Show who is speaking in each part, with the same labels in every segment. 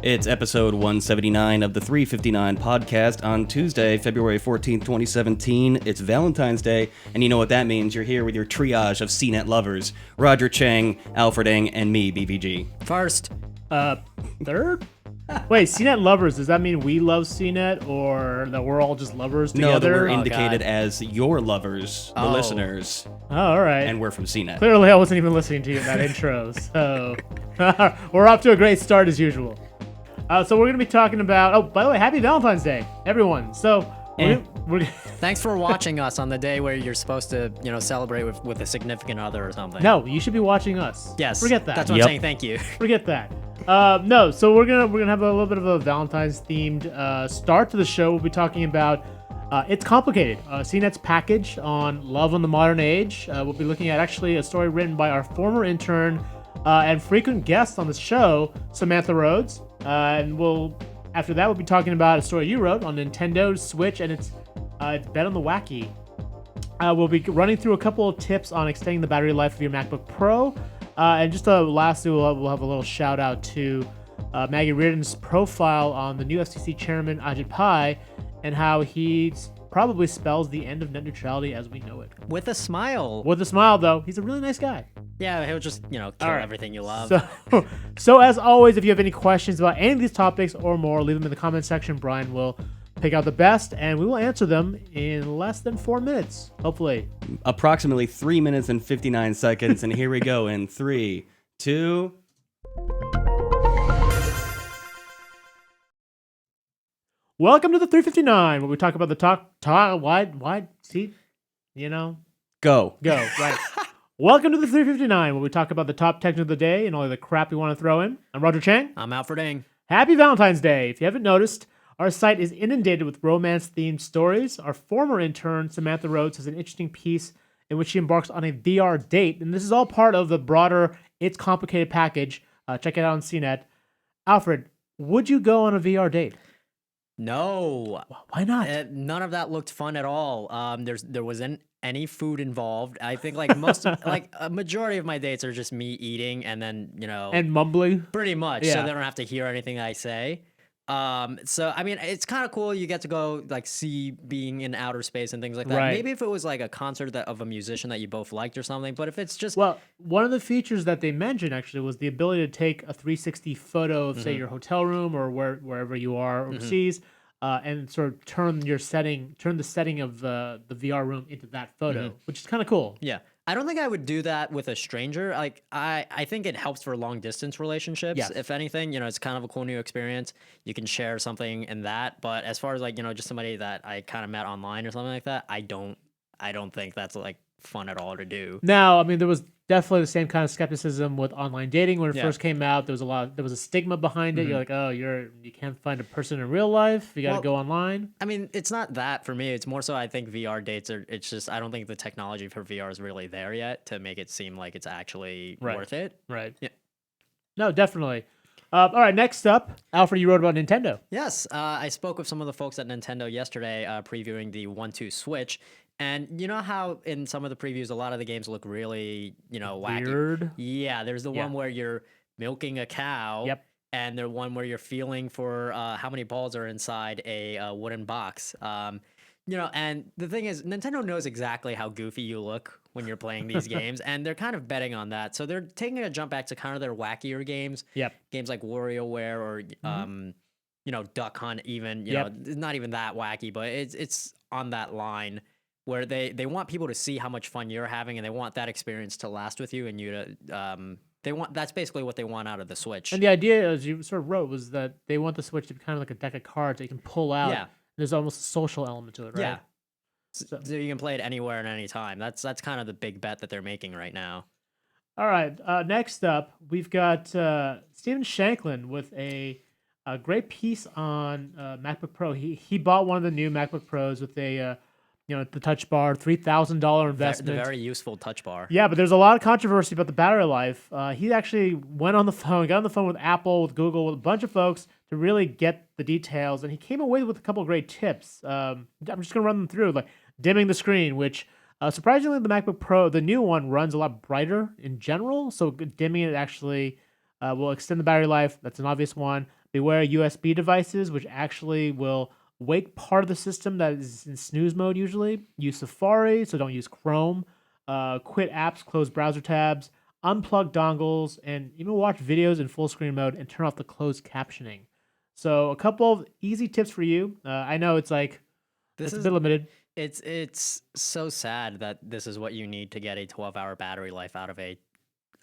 Speaker 1: It's episode 179 of the 359 podcast on Tuesday, February 14th, 2017. It's Valentine's Day, and you know what that means. You're here with your triage of CNET lovers. Roger Chang, Alfred Ng, and me, BVG.
Speaker 2: First.
Speaker 3: Third? Wait, CNET lovers, does that mean we love CNET or that we're all just lovers together?
Speaker 1: No, that we're indicated as your lovers, the listeners.
Speaker 3: Oh, all right.
Speaker 1: And we're from CNET.
Speaker 3: Clearly, I wasn't even listening to you in that intro, so we're off to a great start as usual. So we're going to be talking about... Oh, by the way, happy Valentine's Day, everyone. So we're
Speaker 2: Thanks for watching us on the day where you're supposed to, celebrate with a significant other or something.
Speaker 3: No, you should be watching us.
Speaker 2: Yes.
Speaker 3: Forget that.
Speaker 2: That's what I'm saying. Thank you.
Speaker 3: Forget that. No, so we're gonna have a little bit of a Valentine's themed start to the show. We'll be talking about It's Complicated, CNET's package on love in the modern age. We'll be looking at actually a story written by our former intern and frequent guest on the show, Samantha Rhodes. And after that, we'll be talking about a story you wrote on Nintendo Switch, and it's Bet on the Wacky. We'll be running through a couple of tips on extending the battery life of your MacBook Pro. And just lastly, we'll have a little shout out to Maggie Reardon's profile on the new FCC chairman, Ajit Pai, and how he probably spells the end of net neutrality as we know it.
Speaker 2: With a smile.
Speaker 3: With a smile, though. He's a really nice guy.
Speaker 2: Yeah, he'll just, kill everything you love.
Speaker 3: So as always, if you have any questions about any of these topics or more, leave them in the comment section. Brian will pick out the best, and we will answer them in less than 4 minutes, hopefully.
Speaker 1: Approximately 3 minutes and 59 seconds, and here we go in 3, 2...
Speaker 3: Welcome to the 359, where we talk about the wide seat,
Speaker 1: Go,
Speaker 3: right. Welcome to the 359, where we talk about the top tech of the day and all the crap we want to throw in. I'm Roger Chang.
Speaker 2: I'm Alfred Ng.
Speaker 3: Happy Valentine's Day. If you haven't noticed, our site is inundated with romance-themed stories. Our former intern, Samantha Rhodes, has an interesting piece in which she embarks on a VR date, and this is all part of the broader It's Complicated package. Check it out on CNET. Alfred, would you go on a VR date?
Speaker 2: No.
Speaker 3: Why not?
Speaker 2: None of that looked fun at all. There wasn't any food involved. I think a majority of my dates are just me eating and then,
Speaker 3: And mumbling?
Speaker 2: Pretty much.
Speaker 3: Yeah.
Speaker 2: So they don't have to hear anything I say. So I mean, it's kind of cool. You get to go see being in outer space and things like that.
Speaker 3: Right.
Speaker 2: Maybe if it was like a concert of a musician that you both liked or something. But if it's just
Speaker 3: one of the features that they mentioned actually was the ability to take a 360 photo of say your hotel room or wherever you are overseas, and sort of turn the setting of the VR room into that photo, which is kind of cool.
Speaker 2: Yeah. I don't think I would do that with a stranger. I think it helps for long distance relationships.
Speaker 3: Yes.
Speaker 2: If anything, it's kind of a cool new experience. You can share something in that. But as far as just somebody that I kind of met online or something like that, I don't think that's fun at all to do.
Speaker 3: Now, I mean, there was definitely the same kind of skepticism with online dating when it first came out. There was a stigma behind it. You're like, oh, you can't find a person in real life. You got to go online.
Speaker 2: I mean, it's not that for me. It's more so I think VR dates it's just, I don't think the technology for VR is really there yet to make it seem like it's actually worth it.
Speaker 3: Right.
Speaker 2: Yeah.
Speaker 3: No, definitely. All right, next up, Alfred, you wrote about Nintendo.
Speaker 2: Yes, I spoke with some of the folks at Nintendo yesterday previewing the 1-2 Switch. And you know how in some of the previews, a lot of the games look really, wacky?
Speaker 3: Weird.
Speaker 2: Yeah, there's the one where you're milking a cow.
Speaker 3: Yep.
Speaker 2: And the one where you're feeling for how many balls are inside a wooden box. And the thing is, Nintendo knows exactly how goofy you look when you're playing these games, and they're kind of betting on that. So they're taking a jump back to kind of their wackier games.
Speaker 3: Yep.
Speaker 2: Games like WarioWare or, Duck Hunt even. Not even that wacky, but it's on that line where they want people to see how much fun you're having, and they want that experience to last with you, and you to that's basically what they want out of the Switch.
Speaker 3: And the idea, as you sort of wrote, was that they want the Switch to be kind of like a deck of cards that you can pull out.
Speaker 2: Yeah.
Speaker 3: There's almost a social element to it, right?
Speaker 2: Yeah. So you can play it anywhere and any time. That's kind of the big bet that they're making right now.
Speaker 3: All right. Next up, we've got Stephen Shanklin with a great piece on MacBook Pro. He bought one of the new MacBook Pros with a the touch bar, $3,000 investment.
Speaker 2: The very useful touch bar.
Speaker 3: Yeah, but there's a lot of controversy about the battery life. He actually got on the phone with Apple, with Google, with a bunch of folks to really get the details, and he came away with a couple of great tips. I'm just going to run them through, like dimming the screen, which surprisingly the MacBook Pro, the new one, runs a lot brighter in general, so dimming it actually will extend the battery life. That's an obvious one. Beware USB devices, which actually will wake part of the system that is in snooze mode usually. Use Safari, so don't use Chrome. Quit apps, close browser tabs, unplug dongles, and even watch videos in full screen mode and turn off the closed captioning. So a couple of easy tips for you. I know it's like
Speaker 2: This
Speaker 3: it's a
Speaker 2: is
Speaker 3: bit limited.
Speaker 2: it's so sad that this is what you need to get a 12-hour battery life out of a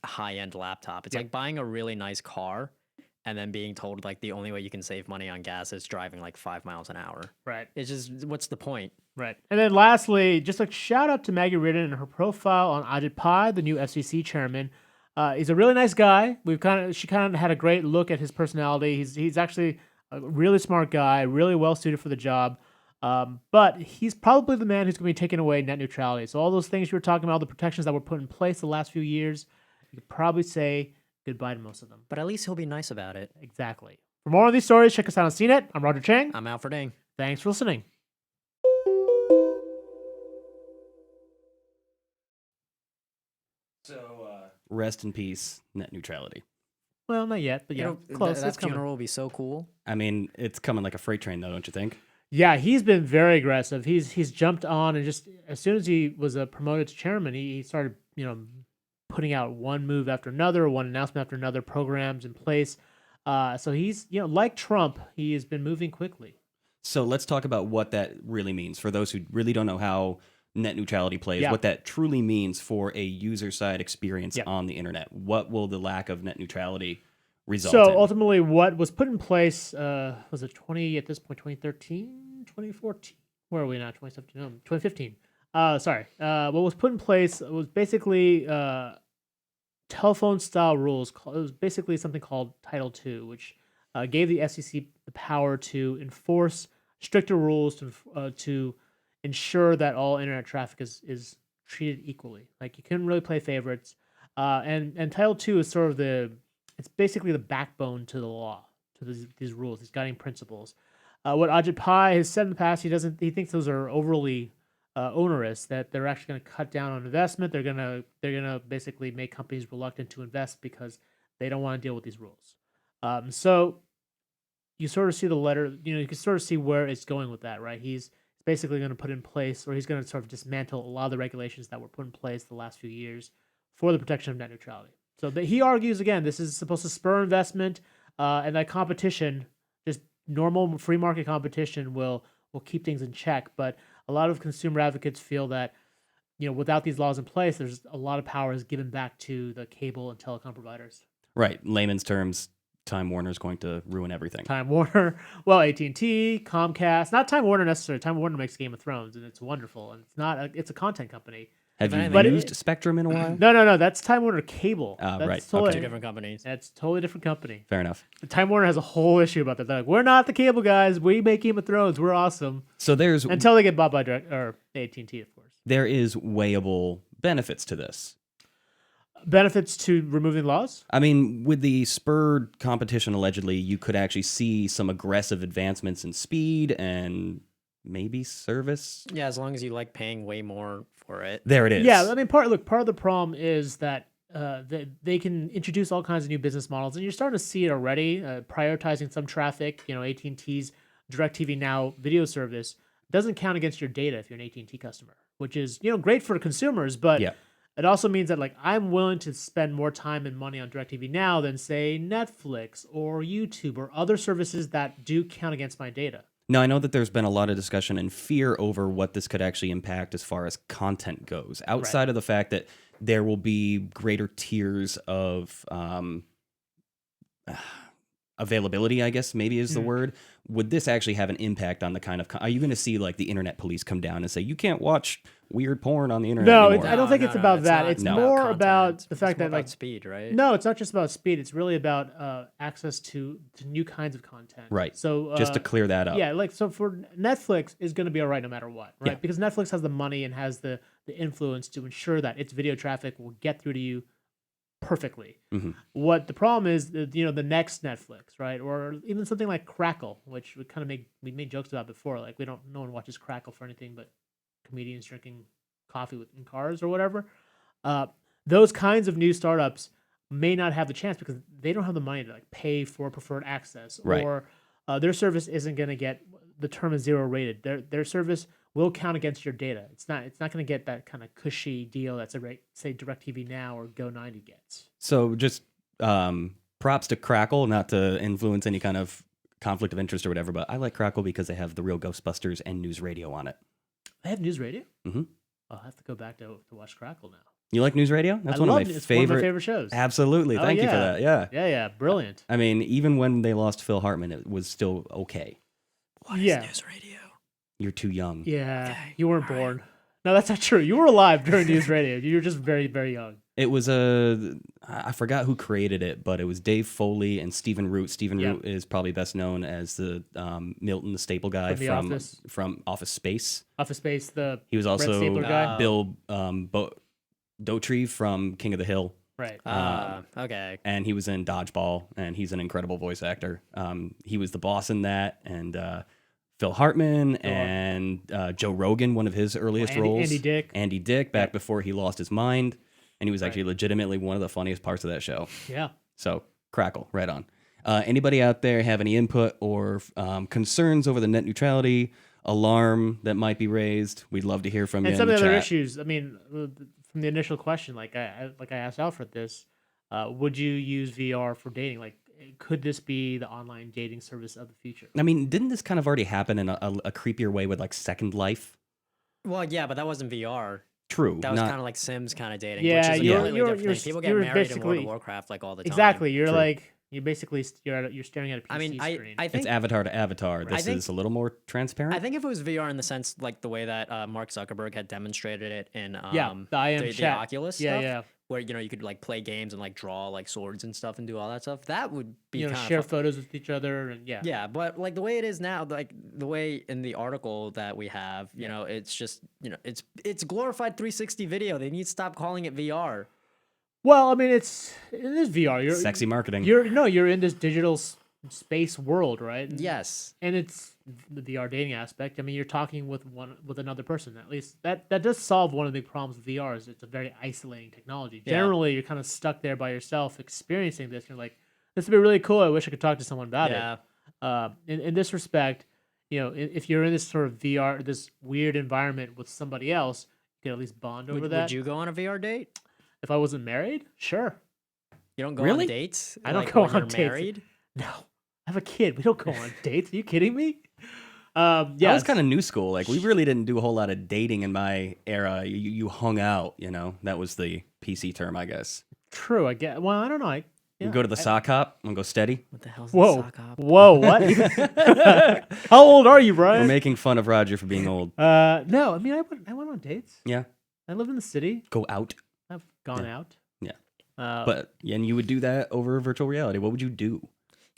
Speaker 2: high-end laptop. It's
Speaker 3: Yep.
Speaker 2: like buying a really nice car and then being told like the only way you can save money on gas is driving like 5 miles an hour.
Speaker 3: Right.
Speaker 2: It's just what's the point?
Speaker 3: Right. And then lastly, just a shout out to Maggie Ridden and her profile on Ajit Pai, the new FCC chairman. He's a really nice guy. She kind of had a great look at his personality. He's actually a really smart guy, really well suited for the job. But he's probably the man who's going to be taking away net neutrality. So all those things you were talking about, all the protections that were put in place the last few years, you could probably say goodbye to most of them.
Speaker 2: But at least he'll be nice about it.
Speaker 3: Exactly. For more of these stories, check us out on CNET. I'm Roger Chang.
Speaker 2: I'm out for ding.
Speaker 3: Thanks for listening.
Speaker 1: So, rest in peace, net neutrality.
Speaker 3: Well, not yet, but yeah,
Speaker 2: You know,
Speaker 3: close.
Speaker 2: that
Speaker 3: It's coming.
Speaker 2: funeral will be so cool.
Speaker 1: I mean, it's coming like a freight train, though, don't you think?
Speaker 3: Yeah, he's been very aggressive. He's jumped on, and just as soon as he was promoted to chairman, he started putting out one move after another, one announcement after another, programs in place. So he's like Trump, he has been moving quickly.
Speaker 1: So let's talk about what that really means for those who really don't know how net neutrality plays,
Speaker 3: Yeah.
Speaker 1: what that truly means for a user side experience
Speaker 3: Yeah.
Speaker 1: on the internet. What will the lack of net neutrality result
Speaker 3: So
Speaker 1: in?
Speaker 3: ultimately, what was put in place was it 2013, 2014? Where are we now? 2017? No, 2015. Sorry. What was put in place was basically telephone style rules. It was basically something called Title II, which gave the FCC the power to enforce stricter rules to ensure that all internet traffic is treated equally. Like you couldn't really play favorites. And Title II is sort of it's basically the backbone to the law, to these rules, these guiding principles. What Ajit Pai has said in the past, he thinks those are overly onerous, that they're actually going to cut down on investment. They're gonna basically make companies reluctant to invest because they don't want to deal with these rules. So you sort of see the letter, you can sort of see where it's going with that, right? He's basically going to put in place, or he's going to sort of dismantle a lot of the regulations that were put in place the last few years for the protection of net neutrality. So he argues, again, this is supposed to spur investment, and that competition, just normal free market competition, will keep things in check. But a lot of consumer advocates feel that, without these laws in place, there's a lot of power is given back to the cable and telecom providers.
Speaker 1: Right. Layman's terms, Time Warner is going to ruin everything.
Speaker 3: Time Warner, well, AT&T, Comcast, not Time Warner necessarily. Time Warner makes Game of Thrones, and it's wonderful, and it's a content company.
Speaker 1: Have you
Speaker 3: But
Speaker 1: used Spectrum in a while?
Speaker 3: No, that's Time Warner Cable. That's
Speaker 1: right,
Speaker 3: Totally,
Speaker 1: okay.
Speaker 2: Two different companies.
Speaker 3: That's a totally different company.
Speaker 1: Fair enough.
Speaker 3: Time Warner has a whole issue about that. They're like, we're not the cable guys. We make Game of Thrones. We're awesome.
Speaker 1: So
Speaker 3: Until they get bought by AT&T, of course.
Speaker 1: there is weighable benefits to this.
Speaker 3: Benefits to removing laws?
Speaker 1: I mean, with the spurred competition, allegedly, you could actually see some aggressive advancements in speed and maybe service.
Speaker 2: Yeah, as long as you like paying way more for it.
Speaker 1: There it is.
Speaker 3: Yeah, I mean, part of the problem is that they can introduce all kinds of new business models, and you're starting to see it already. Prioritizing some traffic, AT&T's DirecTV Now video service doesn't count against your data if you're an AT&T customer, which is great for consumers, but
Speaker 1: Yeah.
Speaker 3: it also means that I'm willing to spend more time and money on DirecTV Now than say Netflix or YouTube or other services that do count against my data.
Speaker 1: Now, I know that there's been a lot of discussion and fear over what this could actually impact as far as content goes, outside of the fact that there will be greater tiers of availability, I guess maybe is the word. Would this actually have an impact on the kind of... are you going to see the internet police come down and say, you can't watch weird porn on the internet
Speaker 3: No,
Speaker 1: anymore?
Speaker 3: I don't think it's about that.
Speaker 2: not
Speaker 3: It's
Speaker 2: about
Speaker 3: more
Speaker 2: content.
Speaker 3: about the
Speaker 2: It's
Speaker 3: fact
Speaker 2: more
Speaker 3: that
Speaker 2: about speed, right?
Speaker 3: No, it's not just about speed. It's really about access to new kinds of content.
Speaker 1: Right.
Speaker 3: So
Speaker 1: Just to clear that up.
Speaker 3: Yeah, so for Netflix is going to be all right no matter what, right?
Speaker 1: Yeah.
Speaker 3: Because Netflix has the money and has the influence to ensure that its video traffic will get through to you perfectly.
Speaker 1: Mhm.
Speaker 3: What the problem is, the next Netflix, right? Or even something like Crackle, which we made jokes about before. Like no one watches Crackle for anything but comedians drinking coffee in cars or whatever. Those kinds of new startups may not have the chance because they don't have the money to like pay for preferred access,
Speaker 1: Right.
Speaker 3: or their service isn't going to get, the term is zero rated. Their service will count against your data. It's not going to get that kind of cushy deal that's say DirecTV Now or Go90 gets.
Speaker 1: So just props to Crackle, not to influence any kind of conflict of interest or whatever, but I like Crackle because they have the real Ghostbusters and News Radio on it.
Speaker 3: They have news radio?
Speaker 1: Mm-hmm.
Speaker 3: I'll have to go back to watch Crackle now.
Speaker 1: You like News Radio? That's
Speaker 3: I
Speaker 1: one of
Speaker 3: love
Speaker 1: my
Speaker 3: it. It's one of my
Speaker 1: favorite.
Speaker 3: favorite shows.
Speaker 1: Absolutely.
Speaker 3: Oh,
Speaker 1: Thank you for
Speaker 3: yeah.
Speaker 1: that. Yeah.
Speaker 3: Yeah, brilliant.
Speaker 1: I mean, even when they lost Phil Hartman, it was still okay.
Speaker 2: What is
Speaker 3: Yeah.
Speaker 2: News Radio?
Speaker 1: You're too young.
Speaker 3: Yeah,
Speaker 2: Okay,
Speaker 3: you weren't
Speaker 2: all right.
Speaker 3: born. No, that's not true. You were alive during News Radio. You were just very, very young.
Speaker 1: It was I forgot who created it, but it was Dave Foley and Stephen Root. Stephen
Speaker 3: Yeah.
Speaker 1: Root is probably best known as the Milton the Staple guy
Speaker 3: From The Office.
Speaker 1: from Office Space.
Speaker 3: Office Space, the
Speaker 1: He was
Speaker 3: Red
Speaker 1: also
Speaker 3: Stapler guy.
Speaker 1: Bill Dotree from King of the Hill.
Speaker 3: Right.
Speaker 2: Okay.
Speaker 1: And he was in Dodgeball, and he's an incredible voice actor. He was the boss in that, and Phil Hartman and Joe Rogan, one of his earliest roles.
Speaker 3: Andy Dick.
Speaker 1: Back before he lost his mind, and he was
Speaker 3: Right.
Speaker 1: actually legitimately one of the funniest parts of that show.
Speaker 3: Yeah.
Speaker 1: So Crackle, right on. Anybody out there have any input or concerns over the net neutrality alarm that might be raised? We'd love to hear from you.
Speaker 3: And some
Speaker 1: in
Speaker 3: of
Speaker 1: the
Speaker 3: the other
Speaker 1: chat.
Speaker 3: issues, I mean, from the initial question, like I asked Alfred this, would you use VR for dating? Like, could this be the online dating service of the future?
Speaker 1: I mean, didn't this kind of already happen in a creepier way with like Second Life?
Speaker 2: Well, yeah, but that wasn't VR.
Speaker 1: True.
Speaker 2: That was
Speaker 1: not-
Speaker 2: kind of like Sims kind of dating.
Speaker 3: Yeah,
Speaker 2: which is a
Speaker 3: you're-
Speaker 2: completely
Speaker 3: you're-
Speaker 2: different thing. People get
Speaker 3: you're
Speaker 2: married in World
Speaker 3: basically-
Speaker 2: of Warcraft like all the time.
Speaker 3: Exactly. You're
Speaker 1: True.
Speaker 3: like, you're staring at a PC
Speaker 2: I mean,
Speaker 3: screen.
Speaker 2: I think
Speaker 1: it's avatar to avatar. This
Speaker 2: think-
Speaker 1: is a little more transparent.
Speaker 2: I think if it was VR in the sense like the way that Mark Zuckerberg had demonstrated it in
Speaker 3: the IM
Speaker 2: the
Speaker 3: chat.
Speaker 2: Oculus
Speaker 3: Yeah,
Speaker 2: stuff,
Speaker 3: yeah.
Speaker 2: where you could like play games and like draw like swords and stuff and do all that stuff, that would be
Speaker 3: You know,
Speaker 2: kind
Speaker 3: share
Speaker 2: of
Speaker 3: photos with each other, and yeah.
Speaker 2: yeah. But like the way it is now, like the way in the article that we have, you know, it's just it's glorified 360 video. They need to stop calling it VR.
Speaker 3: Well, I mean, it is VR. You're
Speaker 1: Sexy marketing.
Speaker 3: You're in this digital space world, right?
Speaker 2: Yes.
Speaker 3: And it's the VR dating aspect. I mean, you're talking with another person. At least that does solve one of the big problems with VR. Is it's a very isolating technology.
Speaker 2: Yeah.
Speaker 3: Generally, you're kind of stuck there by yourself, experiencing this. You're like, this would be really cool. I wish I could talk to someone about
Speaker 2: Yeah.
Speaker 3: it. In this respect, you know, if you're in this sort of VR, this weird environment with somebody else, you can at least bond over that.
Speaker 2: Would you go on a VR date?
Speaker 3: If I wasn't married, sure.
Speaker 2: You don't go
Speaker 1: Really?
Speaker 2: on dates?
Speaker 3: I don't
Speaker 2: like,
Speaker 3: go
Speaker 2: when
Speaker 3: on
Speaker 2: you're
Speaker 3: dates.
Speaker 2: married?
Speaker 3: No, I have a kid. We don't go on dates. Are you kidding me?
Speaker 1: That
Speaker 3: Yeah,
Speaker 1: was kind of new school. Like we really didn't do a whole lot of dating in my era. You hung out. You know, that was the PC term, I guess.
Speaker 3: true. I get. Well, I don't know.
Speaker 1: You go to the sock hop and go steady.
Speaker 2: What the hell's the
Speaker 3: Whoa,
Speaker 2: sock hop?
Speaker 3: whoa, what? How old are you,
Speaker 1: We're
Speaker 3: Brian?
Speaker 1: making fun of Roger for being old.
Speaker 3: No, I mean, I went on dates.
Speaker 1: Yeah,
Speaker 3: I live in the city.
Speaker 1: go out.
Speaker 3: I've gone
Speaker 1: Yeah.
Speaker 3: out.
Speaker 1: Yeah.
Speaker 3: But
Speaker 1: And you would do that over virtual reality. What would you do?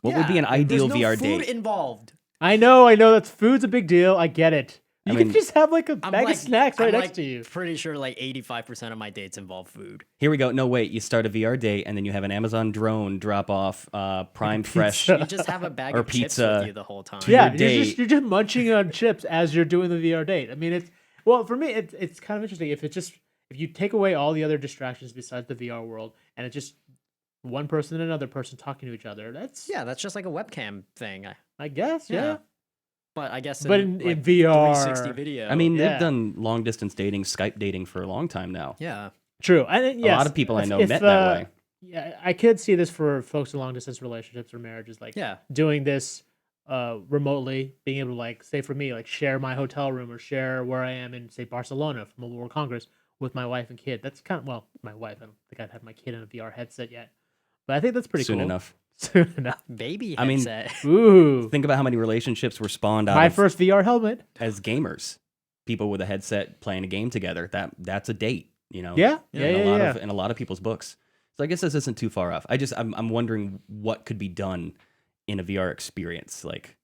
Speaker 1: What would be an
Speaker 2: Yeah,
Speaker 1: ideal
Speaker 2: there's no
Speaker 1: VR
Speaker 2: food
Speaker 1: date?
Speaker 2: involved.
Speaker 3: I know that food's a big deal. I get it. You
Speaker 1: I
Speaker 3: can
Speaker 1: mean,
Speaker 3: just have like a
Speaker 2: I'm
Speaker 3: bag
Speaker 2: like,
Speaker 3: of snacks right
Speaker 2: I'm
Speaker 3: next
Speaker 2: like
Speaker 3: to you.
Speaker 2: Pretty sure like 85% of my dates involve food.
Speaker 1: Here we go. No, wait. You start a VR date, and then you have an Amazon drone drop off Prime Fresh.
Speaker 3: pizza.
Speaker 2: You just have a bag
Speaker 1: Or
Speaker 2: of chips
Speaker 1: pizza.
Speaker 2: with you the whole time.
Speaker 3: Yeah,
Speaker 1: your date.
Speaker 3: you're just munching on chips as you're doing the VR date. I mean, for me, it's kind of interesting if you take away all the other distractions besides the VR world, and it's just one person and another person talking to each other. That's
Speaker 2: Yeah, that's just like a webcam thing.
Speaker 3: I guess, yeah.
Speaker 2: Yeah. But I guess
Speaker 3: But
Speaker 2: in
Speaker 3: in VR,
Speaker 2: 360 video.
Speaker 1: I mean,
Speaker 3: Yeah.
Speaker 1: they've done long distance dating, Skype dating for a long time now.
Speaker 2: yeah.
Speaker 3: True. And yes,
Speaker 1: A lot of people I
Speaker 3: if-
Speaker 1: know
Speaker 3: if,
Speaker 1: met that way.
Speaker 3: Yeah, I could see this for folks in long distance relationships or marriages, like
Speaker 2: Yeah.
Speaker 3: doing this remotely, being able to like, say for me, like share my hotel room or share where I am in say Barcelona for Mobile World Congress with my wife and kid. That's kind of my wife. I don't think I'd have my kid in a VR headset yet, but I think that's pretty
Speaker 1: Soon
Speaker 3: cool.
Speaker 1: enough.
Speaker 3: Soon enough.
Speaker 2: Baby
Speaker 1: I mean,
Speaker 2: headset.
Speaker 3: Ooh,
Speaker 1: Think about how many relationships were spawned out
Speaker 3: my
Speaker 1: of
Speaker 3: first VR helmet.
Speaker 1: as gamers. People with a headset playing a game together. That's a date. You know.
Speaker 3: Yeah,
Speaker 1: In a lot of people's books. So I guess this isn't too far off. I'm wondering what could be done in a VR experience. Like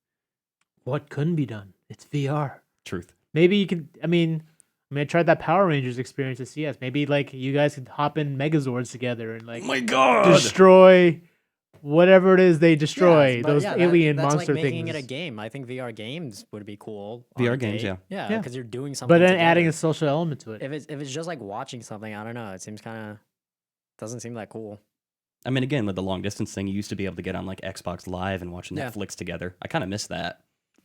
Speaker 3: What couldn't be done? It's VR.
Speaker 1: truth.
Speaker 3: Maybe you could. I tried that Power Rangers experience at CS. Maybe like you guys could hop in Megazords together and like
Speaker 1: Oh my God.
Speaker 3: destroy whatever it is they destroy.
Speaker 2: Yeah, but
Speaker 3: those
Speaker 2: yeah,
Speaker 3: alien
Speaker 2: that's
Speaker 3: monster
Speaker 2: like making
Speaker 3: things.
Speaker 2: it a game. I think VR games would be cool. on
Speaker 1: VR
Speaker 2: a
Speaker 1: games,
Speaker 2: date.
Speaker 1: yeah.
Speaker 2: Yeah,
Speaker 3: Yeah.
Speaker 2: because you're doing something.
Speaker 3: but then adding
Speaker 2: together.
Speaker 3: a social element to it.
Speaker 2: if it's just like watching something, I don't know. It seems kind of doesn't seem that cool.
Speaker 1: I mean, again, with the long distance thing, you used to be able to get on like Xbox Live and watch
Speaker 2: Yeah.
Speaker 1: Netflix together. I kind of miss that.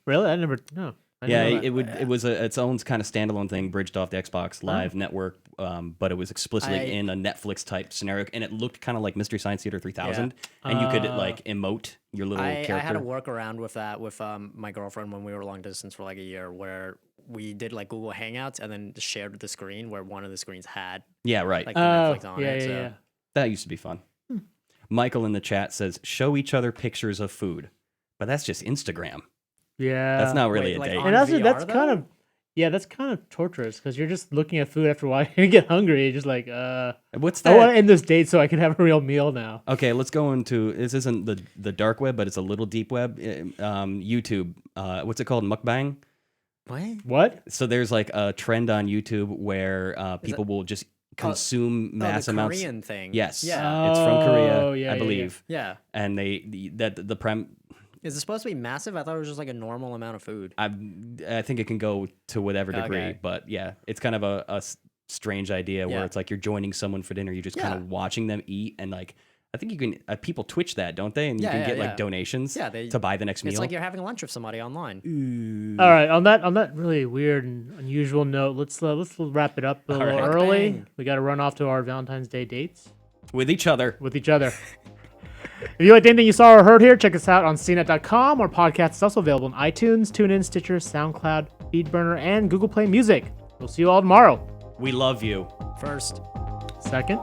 Speaker 3: Really? I never. No. I
Speaker 1: Yeah,
Speaker 3: didn't know that.
Speaker 1: it was its own kind of standalone thing, bridged off the Xbox Live network, but it was explicitly in a Netflix type scenario, and it looked kind of like Mystery Science Theater 3000, and you could like emote your little character.
Speaker 2: I had a workaround with that with my girlfriend when we were long distance for like a year, where we did like Google Hangouts and then shared the screen where one of the screens had
Speaker 1: Yeah, right.
Speaker 2: like the Netflix on
Speaker 3: yeah,
Speaker 2: it.
Speaker 3: yeah,
Speaker 2: So
Speaker 3: yeah.
Speaker 1: That used to be fun. Michael in the chat says, "Show each other pictures of food," but that's just Instagram.
Speaker 3: Yeah.
Speaker 1: That's not really
Speaker 2: Wait,
Speaker 1: a
Speaker 2: like
Speaker 1: date.
Speaker 2: on
Speaker 3: And that's
Speaker 2: VR,
Speaker 3: that's
Speaker 2: though?
Speaker 3: kind of that's kind of torturous because you're just looking at food after a while. You get hungry. You're just like,
Speaker 1: What's
Speaker 3: I want
Speaker 1: that?
Speaker 3: to end this date so I can have a real meal now.
Speaker 1: Okay, let's go into this. Isn't the dark web, but it's a little deep web. YouTube. What's it called? Mukbang.
Speaker 2: what?
Speaker 3: What?
Speaker 1: So there's like a trend on YouTube where people will just consume mass
Speaker 2: the
Speaker 1: amounts.
Speaker 2: Korean thing.
Speaker 1: Yes.
Speaker 2: Yeah.
Speaker 1: It's from Korea,
Speaker 3: Oh, yeah,
Speaker 1: I
Speaker 3: yeah,
Speaker 1: believe.
Speaker 2: Yeah.
Speaker 1: And the prem.
Speaker 2: Is it supposed to be massive? I thought it was just like a normal amount of food.
Speaker 1: I think it can go to whatever degree,
Speaker 2: Okay.
Speaker 1: but yeah, it's kind of a strange idea where
Speaker 2: Yeah.
Speaker 1: it's like you're joining someone for dinner, you're just kind
Speaker 2: Yeah.
Speaker 1: of watching them eat, and like I think you can people Twitch that, don't they? And you
Speaker 2: Yeah,
Speaker 1: can
Speaker 2: yeah,
Speaker 1: get
Speaker 2: yeah.
Speaker 1: like donations
Speaker 2: Yeah,
Speaker 1: to buy the next meal.
Speaker 2: It's like you're having lunch with somebody online.
Speaker 3: All right. On that really weird and unusual note, let's wrap it up a little
Speaker 1: right.
Speaker 3: early.
Speaker 2: Mukbang.
Speaker 3: We got to run off to our Valentine's Day dates
Speaker 1: With each other.
Speaker 3: with each other. If you liked anything you saw or heard here, check us out on CNET.com. Our podcast is also available on iTunes, TuneIn, Stitcher, SoundCloud, FeedBurner, and Google Play Music. We'll see you all tomorrow.
Speaker 1: We love you.
Speaker 2: First.
Speaker 3: Second.